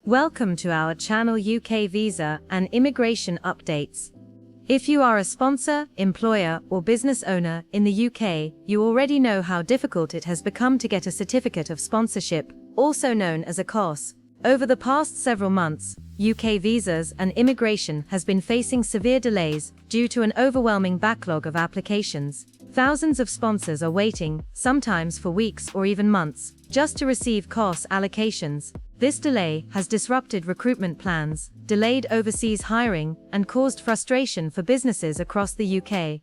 Welcome to our channel UK Visa and Immigration Updates. If you are a sponsor, employer, or business owner in the UK, you already know how difficult it has become to get a certificate of sponsorship, also known as a CoS. Over the past several months, UK Visas and Immigration has been facing severe delays due to an overwhelming backlog of applications. Thousands of sponsors are waiting, sometimes for weeks or even months, just to receive CoS allocations. This delay has disrupted recruitment plans, delayed overseas hiring, and caused frustration for businesses across the UK.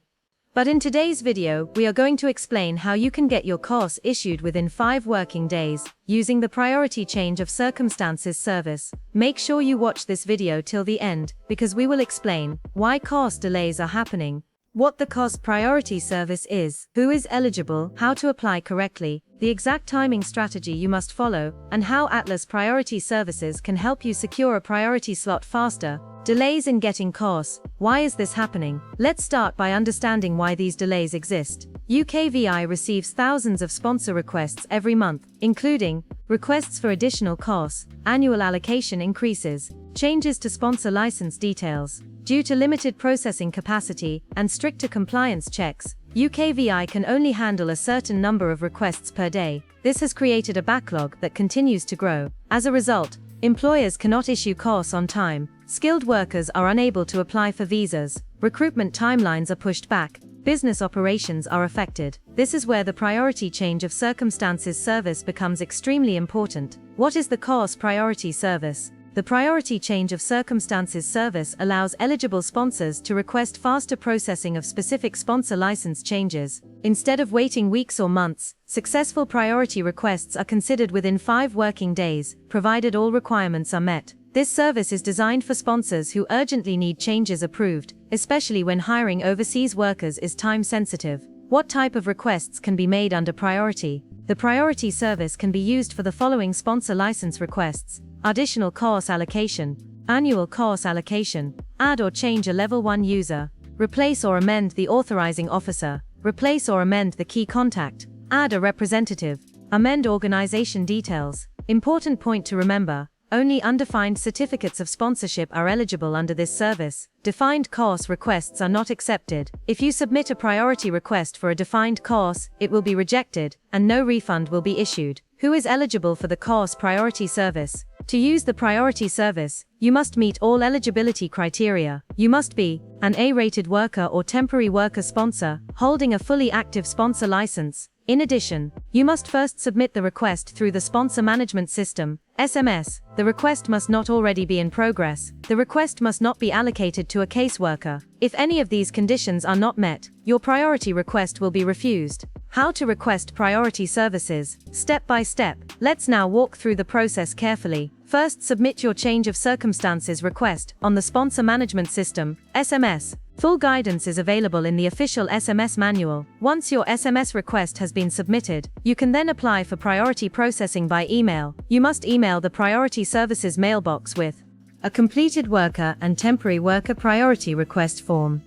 But in today's video, we are going to explain how you can get your CoS issued within 5 working days, using the Priority Change of Circumstances service. Make sure you watch this video till the end, because we will explain why CoS delays are happening, what the CoS Priority Service is, who is eligible, how to apply correctly, the exact timing strategy you must follow, and how Atlas Priority Services can help you secure a priority slot faster. Delays in getting CoS. Why is this happening? Let's start by understanding why these delays exist. UKVI receives thousands of sponsor requests every month, including requests for additional CoS, annual allocation increases, changes to sponsor license details. Due to limited processing capacity and stricter compliance checks, UKVI can only handle a certain number of requests per day. This has created a backlog that continues to grow. As a result, employers cannot issue CoS on time, skilled workers are unable to apply for visas, recruitment timelines are pushed back, business operations are affected. This is where the Priority Change of Circumstances service becomes extremely important. What is the CoS Priority Service? The Priority Change of Circumstances service allows eligible sponsors to request faster processing of specific sponsor license changes. Instead of waiting weeks or months, successful priority requests are considered within 5 working days, provided all requirements are met. This service is designed for sponsors who urgently need changes approved, especially when hiring overseas workers is time-sensitive. What type of requests can be made under priority? The priority service can be used for the following sponsor license requests: additional CoS allocation, annual CoS allocation, add or change a level 1 user, replace or amend the authorizing officer, replace or amend the key contact, add a representative, amend organization details. Important point to remember: only undefined certificates of sponsorship are eligible under this service. Defined CoS requests are not accepted. If you submit a priority request for a defined CoS, it will be rejected, and no refund will be issued. Who is eligible for the CoS Priority Service? To use the priority service, you must meet all eligibility criteria. You must be an A-rated worker or temporary worker sponsor, holding a fully active sponsor license. In addition, you must first submit the request through the Sponsor Management System, SMS. The request must not already be in progress. The request must not be allocated to a caseworker. If any of these conditions are not met, your priority request will be refused. How to request priority services. Step by step. Let's now walk through the process carefully. First, submit your change of circumstances request on the Sponsor Management System, SMS. Full guidance is available in the official SMS manual. Once your SMS request has been submitted, you can then apply for priority processing by email. You must email the Priority Services mailbox with a completed worker and temporary worker priority request form.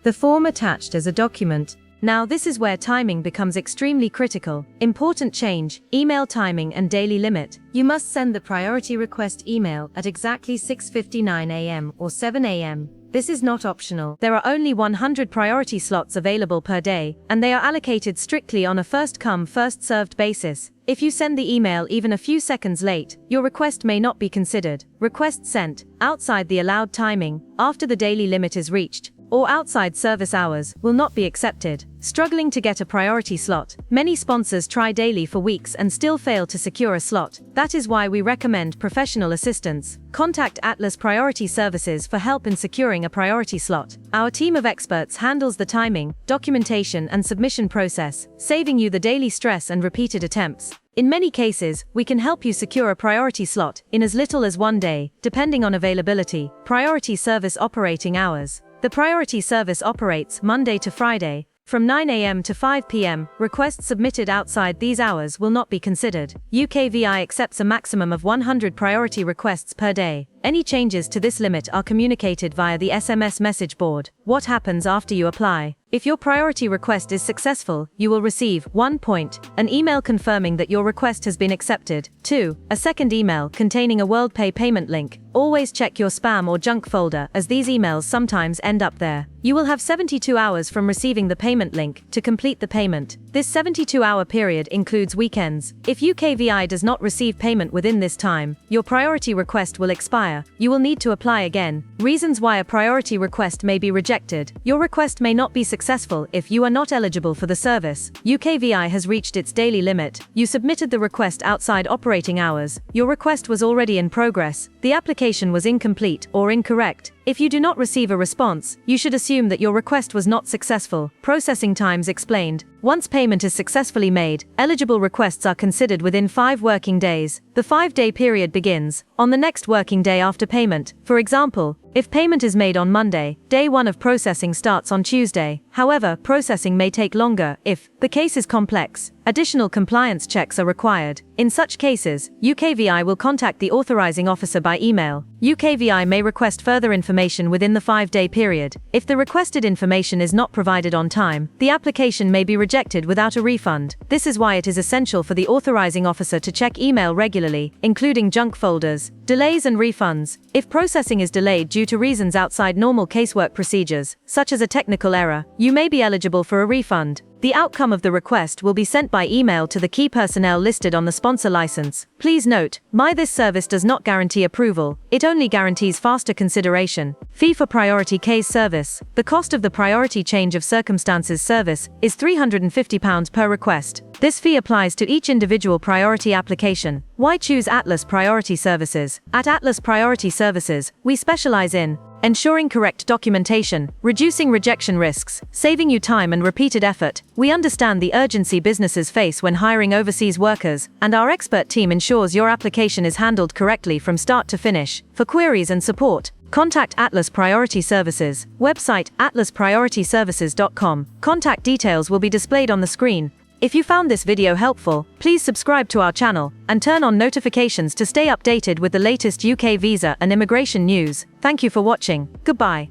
The form attached as a document. Now this is where timing becomes extremely critical. Important change: email timing and daily limit. You must send the priority request email at exactly 6:59 AM or 7 AM. This is not optional. There are only 100 priority slots available per day, and they are allocated strictly on a first-come, first-served basis. If you send the email even a few seconds late, your request may not be considered. Request sent outside the allowed timing, after the daily limit is reached, or outside service hours, will not be accepted. Struggling to get a priority slot? Many sponsors try daily for weeks and still fail to secure a slot. That is why we recommend professional assistance. Contact Atlas Priority Services for help in securing a priority slot. Our team of experts handles the timing, documentation, and submission process, saving you the daily stress and repeated attempts. In many cases, we can help you secure a priority slot in as little as 1 day, depending on availability. Priority Service Operating Hours. The priority service operates Monday to Friday, from 9 AM to 5 PM. Requests submitted outside these hours will not be considered. UKVI accepts a maximum of 100 priority requests per day. Any changes to this limit are communicated via the SMS message board. What happens after you apply? If your priority request is successful, you will receive 1 point, an email confirming that your request has been accepted. 2. A second email containing a WorldPay payment link. Always check your spam or junk folder, as these emails sometimes end up there. You will have 72 hours from receiving the payment link to complete the payment. This 72-hour period includes weekends. If UKVI does not receive payment within this time, your priority request will expire. You will need to apply again. Reasons why a priority request may be rejected. Your request may not be successful if you are not eligible for the service. UKVI has reached its daily limit. You submitted the request outside operating hours. Your request was already in progress. The application was incomplete or incorrect. If you do not receive a response, you should assume that your request was not successful. Processing times explained. Once payment is successfully made, eligible requests are considered within 5 working days. The 5-day period begins on the next working day after payment. For example, if payment is made on Monday, day 1 of processing starts on Tuesday. However, processing may take longer if the case is complex. Additional compliance checks are required. In such cases, UKVI will contact the authorizing officer by email. UKVI may request further information within the 5-day period. If the requested information is not provided on time, the application may be rejected without a refund. This is why it is essential for the authorizing officer to check email regularly, including junk folders. Delays and refunds. If processing is delayed due to reasons outside normal casework procedures, such as a technical error, you may be eligible for a refund. The outcome of the request will be sent by email to the key personnel listed on the sponsor license. Please note, this service does not guarantee approval, it only guarantees faster consideration. Fee for priority case service. The cost of the priority change of circumstances service is £350 per request. This fee applies to each individual priority application. Why choose Atlas Priority Services? At Atlas Priority Services, we specialize in ensuring correct documentation, reducing rejection risks, saving you time and repeated effort. We understand the urgency businesses face when hiring overseas workers, and our expert team ensures your application is handled correctly from start to finish. For queries and support, contact Atlas Priority Services. Website atlaspriorityservices.com. Contact details will be displayed on the screen. If you found this video helpful, please subscribe to our channel and turn on notifications to stay updated with the latest UK visa and immigration news. Thank you for watching. Goodbye.